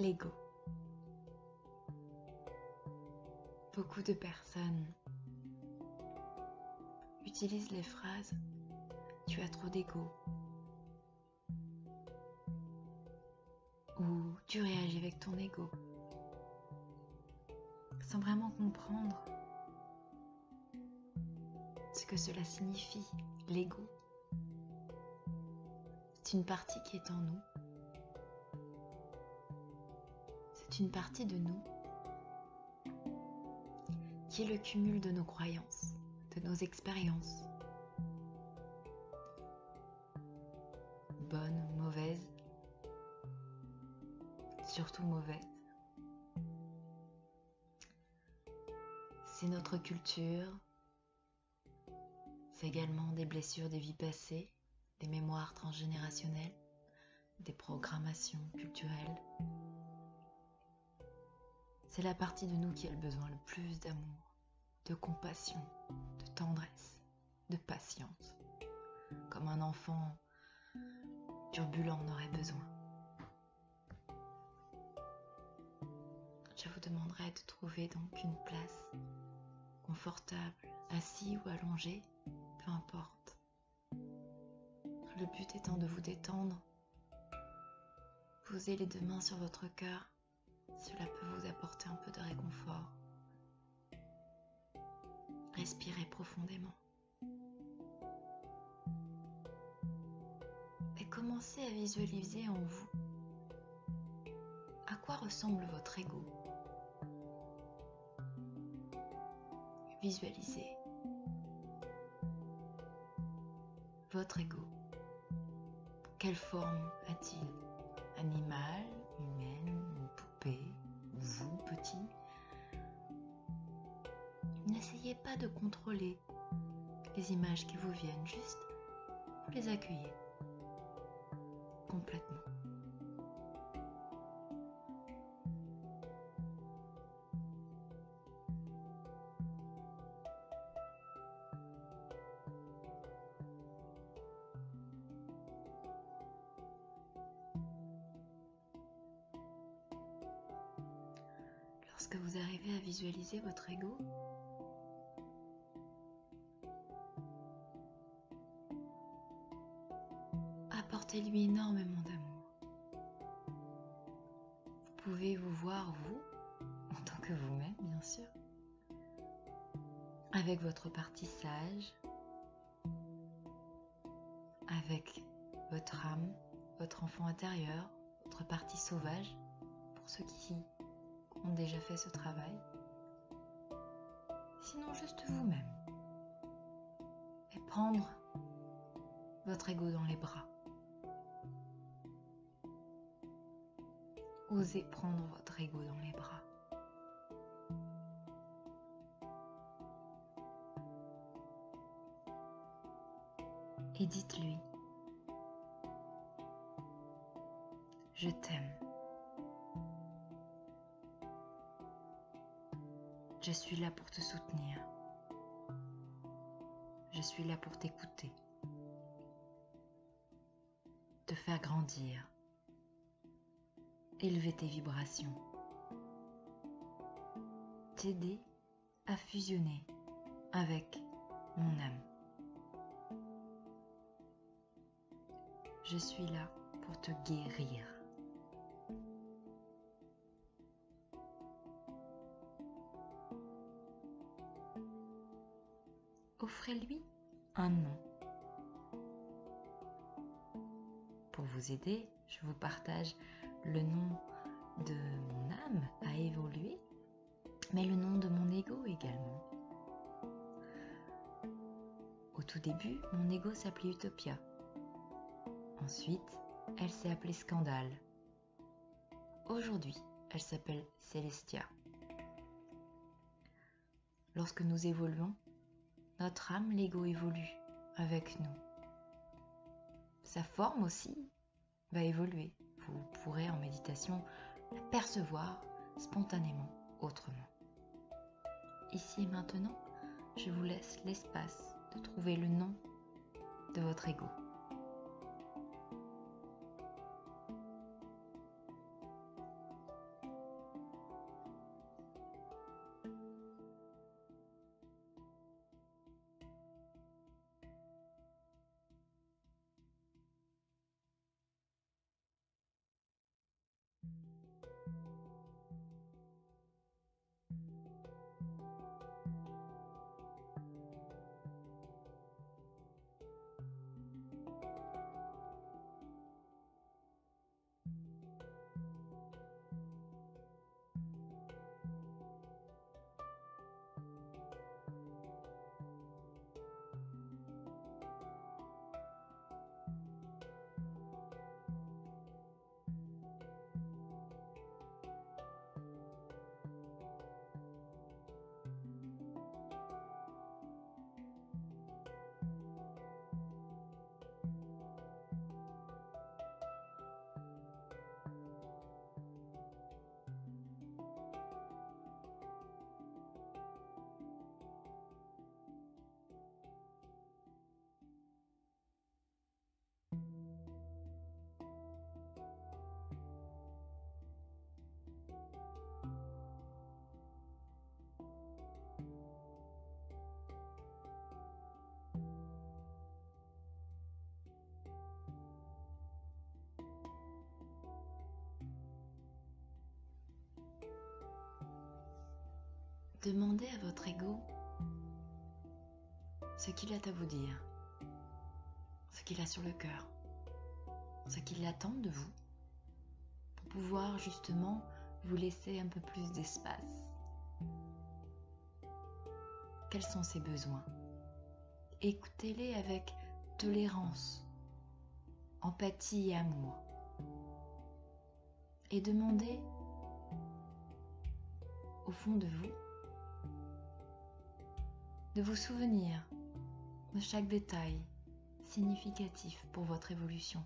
l'ego. Beaucoup de personnes utilisent les phrases « tu as trop d'ego » ou « tu réagis avec ton ego » sans vraiment comprendre ce que cela signifie, l'ego. C'est une partie qui est en nous. C'est une partie de nous qui est le cumul de nos croyances, de nos expériences, bonnes, mauvaises, surtout mauvaises. C'est notre culture, c'est également des blessures des vies passées, des mémoires transgénérationnelles, des programmations culturelles. C'est la partie de nous qui a le besoin le plus d'amour, de compassion, de tendresse, de patience, comme un enfant turbulent en aurait besoin. Je vous demanderai de trouver donc une place confortable, assis ou allongé, peu importe. Le but étant de vous détendre. Posez les deux mains sur votre cœur, cela peut vous apporter un peu de réconfort. Respirez profondément. Et commencez à visualiser en vous à quoi ressemble votre ego. Visualisez votre ego. Quelle forme a-t-il? Animal, humaine, une poupée, vous, petit? N'essayez pas de contrôler les images qui vous viennent, juste vous les accueillez complètement. Lorsque vous arrivez à visualiser votre ego, apportez-lui énormément d'amour. Vous pouvez vous voir, vous, en tant que vous-même, bien sûr, avec votre partie sage, avec votre âme, votre enfant intérieur, votre partie sauvage, pour ceux qui ont déjà fait ce travail. Sinon, juste vous-même. Et prendre votre ego dans les bras. Osez prendre votre ego dans les bras. Et dites-lui, je t'aime. Je suis là pour te soutenir. Je suis là pour t'écouter, te faire grandir, élever tes vibrations, t'aider à fusionner avec mon âme. Je suis là pour te guérir. Offrez-lui un nom. Pour vous aider, je vous partage le nom de mon âme à évoluer, mais le nom de mon ego également. Au tout début, mon ego s'appelait Utopia. Ensuite, elle s'est appelée Scandale. Aujourd'hui, elle s'appelle Célestia. Lorsque nous évoluons, notre âme, l'ego, évolue avec nous. Sa forme aussi va évoluer. Vous pourrez en méditation la percevoir spontanément, autrement. Ici et maintenant, je vous laisse l'espace de trouver le nom de votre ego. Demandez à votre ego ce qu'il a à vous dire, ce qu'il a sur le cœur, ce qu'il attend de vous, pour pouvoir justement vous laisser un peu plus d'espace. Quels sont ses besoins? Écoutez-les avec tolérance, empathie et amour. Et demandez au fond de vous souvenir de chaque détail significatif pour votre évolution.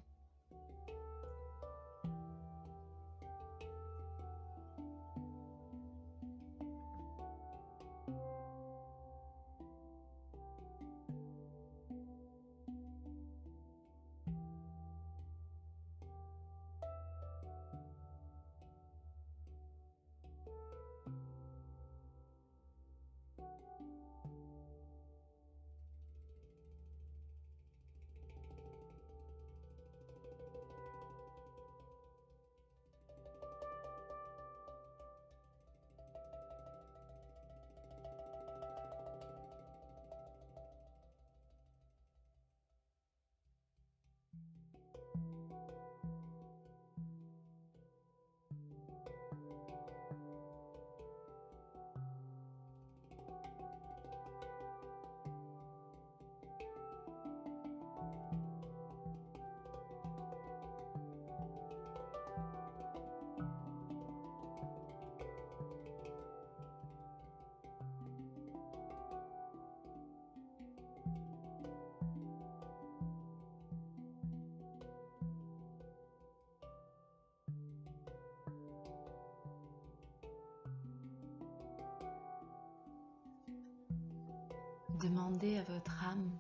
Demandez à votre âme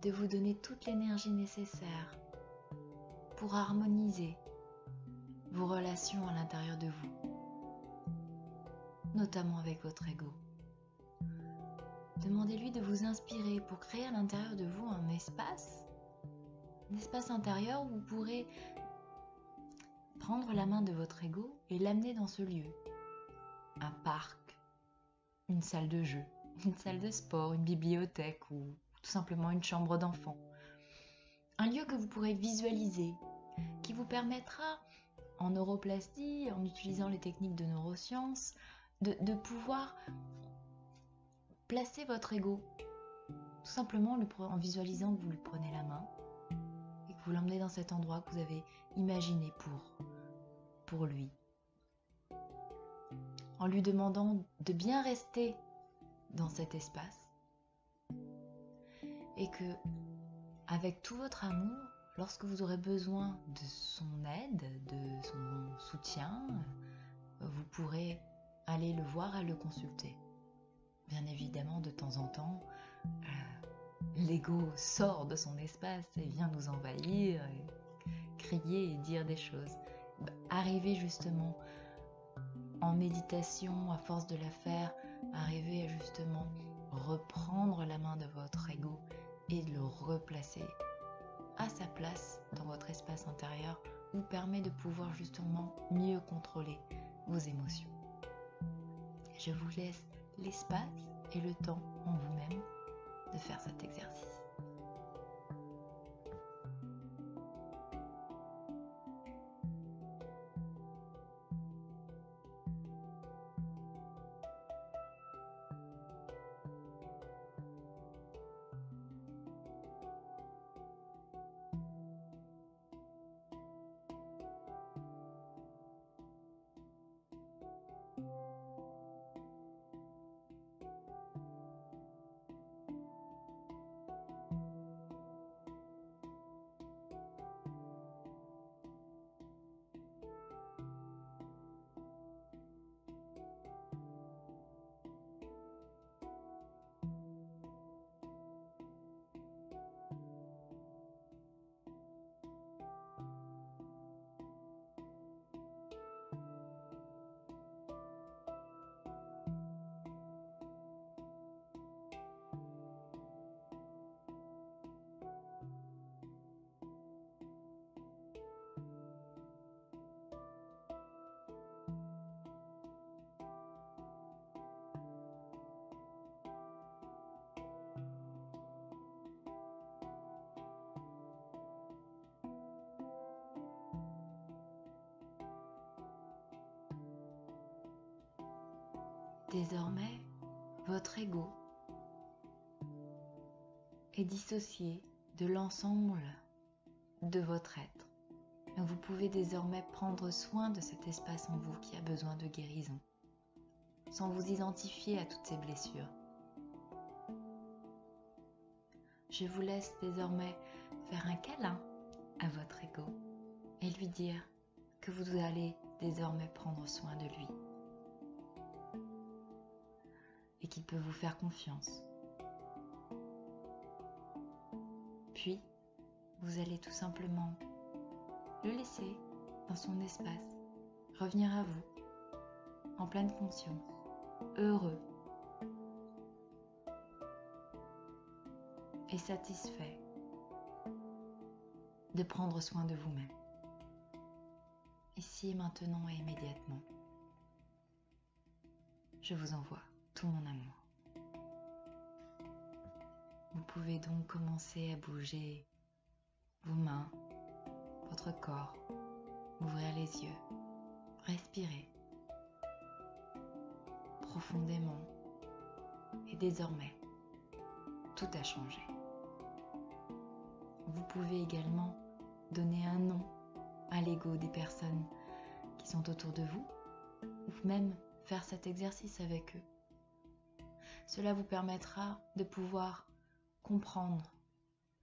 de vous donner toute l'énergie nécessaire pour harmoniser vos relations à l'intérieur de vous, notamment avec votre ego. Demandez-lui de vous inspirer pour créer à l'intérieur de vous un espace intérieur où vous pourrez prendre la main de votre ego et l'amener dans ce lieu. Un parc, une salle de jeu, une salle de sport, une bibliothèque ou tout simplement une chambre d'enfant. Un lieu que vous pourrez visualiser, qui vous permettra, en neuroplastie, en utilisant les techniques de neurosciences, de pouvoir placer votre ego. Tout simplement en visualisant que vous lui prenez la main et que vous l'emmenez dans cet endroit que vous avez imaginé pour lui. En lui demandant de bien rester dans cet espace et que, avec tout votre amour, lorsque vous aurez besoin de son aide, de son soutien, vous pourrez aller le voir et le consulter. Bien évidemment, de temps en temps, l'ego sort de son espace et vient nous envahir, et crier et dire des choses. Arrivez justement en méditation, à force de la faire, arrivez à justement reprendre la main de votre ego et de le replacer à sa place dans votre espace intérieur vous permet de pouvoir justement mieux contrôler vos émotions. Je vous laisse l'espace et le temps en vous-même de faire cet exercice. Désormais, votre ego est dissocié de l'ensemble de votre être. Vous pouvez désormais prendre soin de cet espace en vous qui a besoin de guérison, sans vous identifier à toutes ces blessures. Je vous laisse désormais faire un câlin à votre ego et lui dire que vous allez désormais prendre soin de lui et qu'il peut vous faire confiance. Puis, vous allez tout simplement le laisser dans son espace, revenir à vous, en pleine conscience, heureux et satisfait de prendre soin de vous-même. Ici, maintenant et immédiatement, je vous envoie tout mon amour. Vous pouvez donc commencer à bouger vos mains, votre corps, ouvrir les yeux, respirer profondément et désormais, tout a changé. Vous pouvez également donner un nom à l'ego des personnes qui sont autour de vous ou même faire cet exercice avec eux. Cela vous permettra de pouvoir comprendre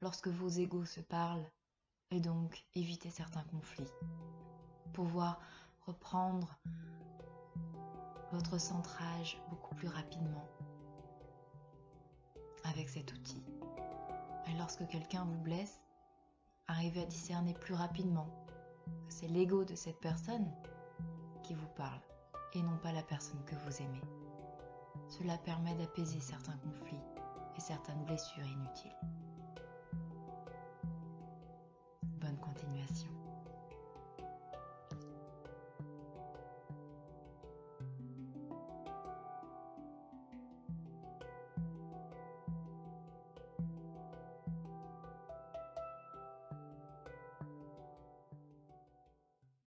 lorsque vos égos se parlent et donc éviter certains conflits. Pouvoir reprendre votre centrage beaucoup plus rapidement avec cet outil. Et lorsque quelqu'un vous blesse, arrivez à discerner plus rapidement que c'est l'ego de cette personne qui vous parle et non pas la personne que vous aimez. Cela permet d'apaiser certains conflits et certaines blessures inutiles.